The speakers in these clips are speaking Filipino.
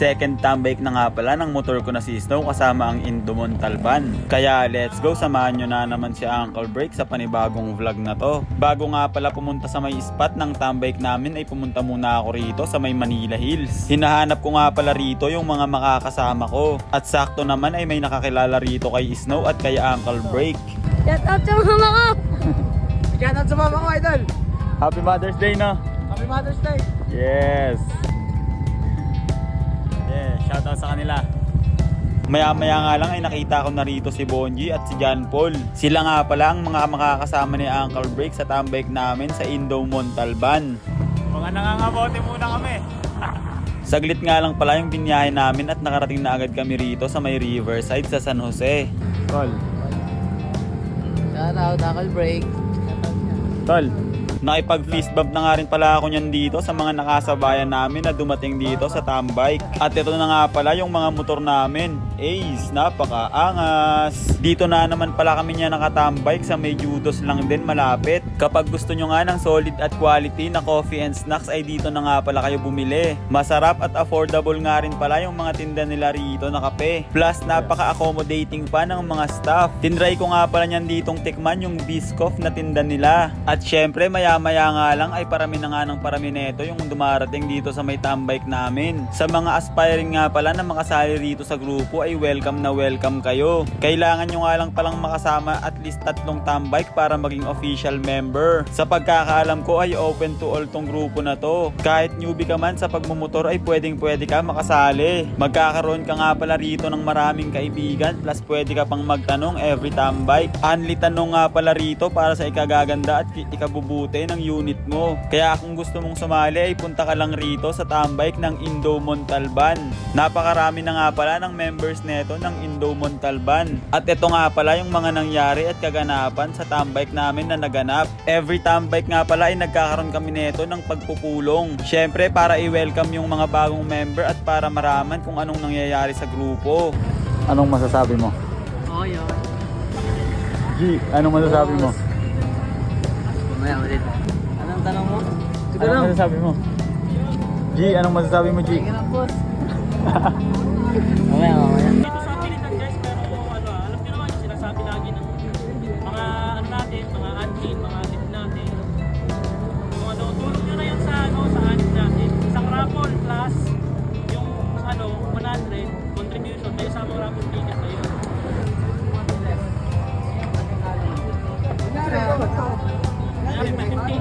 Second tambike na nga pala ng motor ko na si Snow kasama ang Indo Montalban. Kaya let's go, samahan nyo na naman si Uncle Break sa panibagong vlog na to. Bago nga pala pumunta sa may spot ng tambike namin ay pumunta muna ako rito sa may Manila Hills. Hinahanap ko nga pala rito yung mga makakasama ko. At sakto naman ay may nakakilala rito kay Snow at kay Uncle Break. Shout out sa mama ko! Shout out sa mama ko, idol! Happy Mother's Day, no? Happy Mother's Day! Yes! Yeah, shout out sa kanila. Maya-maya nga lang ay nakita ko na rito si Bonji at si John Paul. Sila nga pala ang mga makakasama ni Uncle Break sa tambike namin sa Indo Montalban. Mga nangangabote muna kami. Saglit nga lang pala yung binyahe namin at nakarating na agad kami rito sa may Riverside sa San Jose. Tol. Shout out, Uncle Break. Tol. Nakipag-fist bump na nga rin pala ako niyan dito sa mga nakasabayan namin na dumating dito sa tambike. At ito na nga pala yung mga motor namin. Ace, napakaangas. Dito na naman pala kami niya nakatambike sa may Judos lang din malapit. Kapag gusto nyo nga ng solid at quality na coffee and snacks ay dito na nga pala kayo bumili. Masarap at affordable nga rin pala yung mga tinda nila rito na kape. Plus napaka-accommodating pa ng mga staff. Tinry ko nga pala niyan ditong tikman yung Biscoff na tinda nila. At syempre maya nga lang ay parami na nga ng parami neto yung dumarating dito sa may tambike namin. Sa mga aspiring nga pala na makasali rito sa grupo ay welcome na welcome kayo. Kailangan nyo nga lang palang makasama at least 3 tambike para maging official member. Sa pagkakaalam ko ay open to all tong grupo na to. Kahit newbie ka man sa pagmumotor ay pwede ka makasali. Magkakaroon ka nga pala rito ng maraming kaibigan plus pwede ka pang magtanong every tambike. Only tanong nga pala rito para sa ikagaganda at ikabubuti ng unit mo. Kaya kung gusto mong sumali ay punta ka lang rito sa tambike ng Indo Montalban. Napakarami na nga pala ng members neto ng Indo Montalban. At ito nga pala yung mga nangyari at kaganapan sa tambike namin na naganap. Every tambike nga pala ay nagkakaroon kami neto ng pagpupulong. Syempre para i-welcome yung mga bagong member at para maraman kung anong nangyayari sa grupo. Anong masasabi mo? Oo, yun. G, anong masasabi mo? Mamaya ulit. Anong tanong mo? Anong masasabi mo? G, anong masasabi mo, G? Sige na, boss. Mamaya. Dito sa pilitan guys, pero alam niyo naman yung sinasabi lagi ng mga natin, mga admin, mga admin natin. Kung tulong nyo na yun sa admin natin. Isang raffle plus yung 100 contribution kayo sa mga raffle ticket na yun. Ayan, may 15.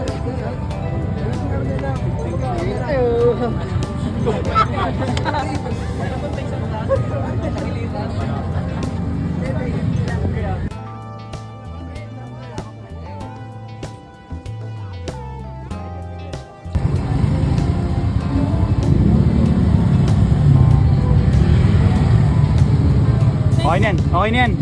Okay na yan, okay na yan.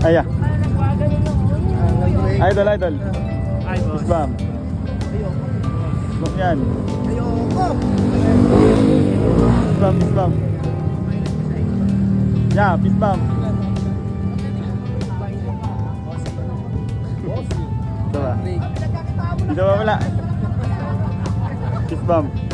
Aya. Idol. Ay, boss. Spam. Spam yan. Ayoko. bump, fist bump. Yeah, fist bump. Ito ba? Dito ba wala? Fist bump.